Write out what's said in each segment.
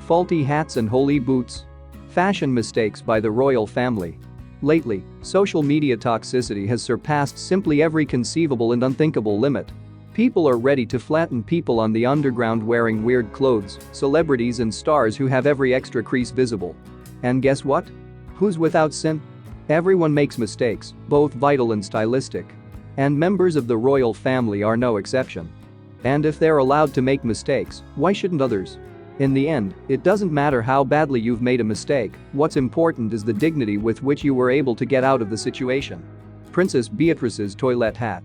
Faulty hats and Holey boots. Fashion mistakes by the royal family. Lately, social media toxicity has surpassed simply every conceivable and unthinkable limit. People are ready to flatten people on the underground wearing weird clothes, celebrities and stars who have every extra crease visible. And guess what? Who's without sin? Everyone makes mistakes, both vital and stylistic. And members of the royal family are no exception. And if they're allowed to make mistakes, why shouldn't others? In the end, it doesn't matter how badly you've made a mistake, what's important is the dignity with which you were able to get out of the situation. Princess Beatrice's toilet hat.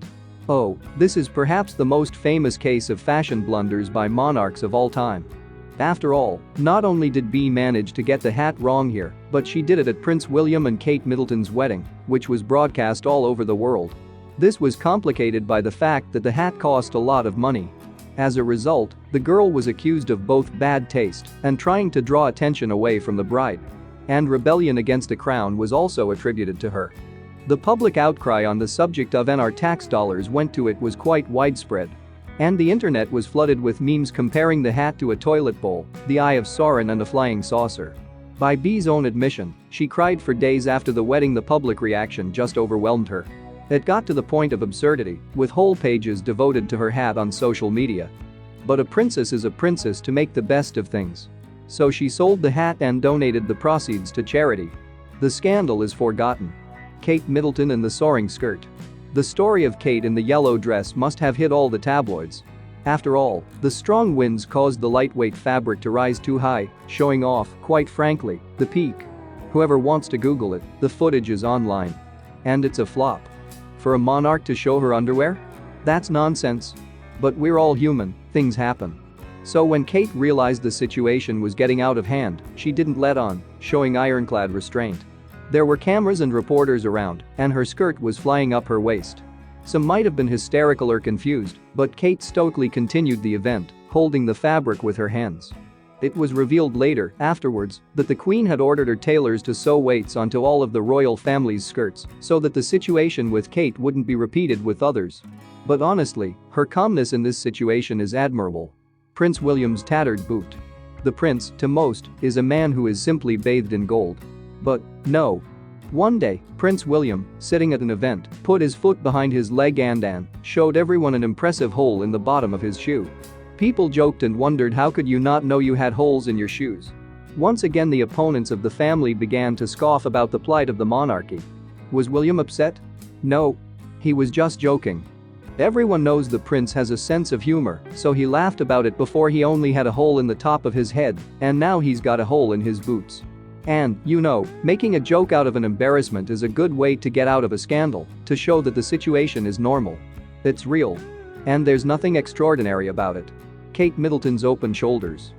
Oh, this is perhaps the most famous case of fashion blunders by monarchs of all time. After all, not only did Bea manage to get the hat wrong here, but she did it at Prince William and Kate Middleton's wedding, which was broadcast all over the world. This was complicated by the fact that the hat cost a lot of money. As a result, the girl was accused of both bad taste and trying to draw attention away from the bride. And rebellion against the crown was also attributed to her. The public outcry on the subject of our tax dollars went to it was quite widespread. And the internet was flooded with memes comparing the hat to a toilet bowl, the Eye of Sauron and a flying saucer. By Bea's own admission, she cried for days after the wedding. The public reaction just overwhelmed her. It got to the point of absurdity, with whole pages devoted to her hat on social media. But a princess is a princess to make the best of things. So she sold the hat and donated the proceeds to charity. The scandal is forgotten. Kate Middleton and the soaring skirt. The story of Kate in the yellow dress must have hit all the tabloids. After all, the strong winds caused the lightweight fabric to rise too high, showing off, quite frankly, the peak. Whoever wants to Google it, the footage is online. And it's a flop. For a monarch to show her underwear? That's nonsense. But we're all human, things happen. So when Kate realized the situation was getting out of hand, she didn't let on, showing ironclad restraint. There were cameras and reporters around, and her skirt was flying up her waist. Some might have been hysterical or confused, but Kate stoically continued the event, holding the fabric with her hands. It was revealed later, afterwards, that the Queen had ordered her tailors to sew weights onto all of the royal family's skirts so that the situation with Kate wouldn't be repeated with others. But honestly, her calmness in this situation is admirable. Prince William's tattered boot. The prince, to most, is a man who is simply bathed in gold. But no. One day, Prince William, sitting at an event, put his foot behind his leg and showed everyone an impressive hole in the bottom of his shoe. People joked and wondered, how could you not know you had holes in your shoes? Once again, the opponents of the family began to scoff about the plight of the monarchy. Was William upset? No. He was just joking. Everyone knows the prince has a sense of humor, so he laughed about it. Before he only had a hole in the top of his head, and now he's got a hole in his boots. And, you know, making a joke out of an embarrassment is a good way to get out of a scandal, to show that the situation is normal. It's real. And there's nothing extraordinary about it. Kate Middleton's open shoulders.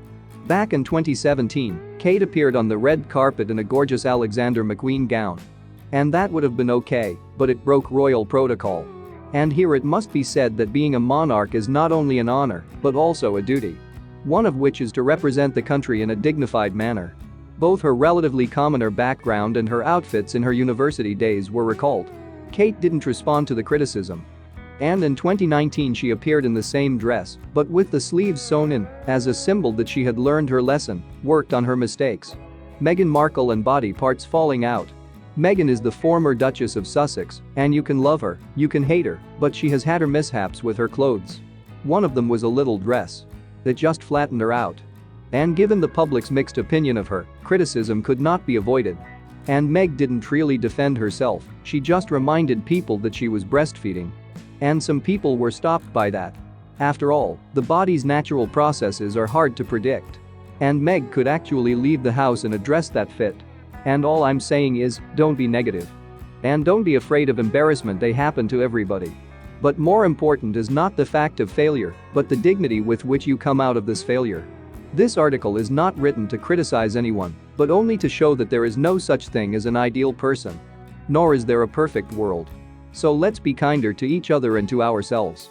Back in 2017, Kate appeared on the red carpet in a gorgeous Alexander McQueen gown. And that would have been okay, but it broke royal protocol. And here it must be said that being a monarch is not only an honor, but also a duty. One of which is to represent the country in a dignified manner. Both her relatively commoner background and her outfits in her university days were recalled. Kate didn't respond to the criticism. And in 2019 she appeared in the same dress, but with the sleeves sewn in, as a symbol that she had learned her lesson, worked on her mistakes. Meghan Markle and body parts falling out. Meghan is the former Duchess of Sussex, and you can love her, you can hate her, but she has had her mishaps with her clothes. One of them was a little dress. It just flattened her out. And given the public's mixed opinion of her, criticism could not be avoided. And Meg didn't really defend herself, she just reminded people that she was breastfeeding. And some people were stopped by that. After all, the body's natural processes are hard to predict. And Meg could actually leave the house in a dress that fit. And all I'm saying is, don't be negative. And don't be afraid of embarrassment, they happen to everybody. But more important is not the fact of failure, but the dignity with which you come out of this failure. This article is not written to criticize anyone, but only to show that there is no such thing as an ideal person. Nor is there a perfect world. So let's be kinder to each other and to ourselves.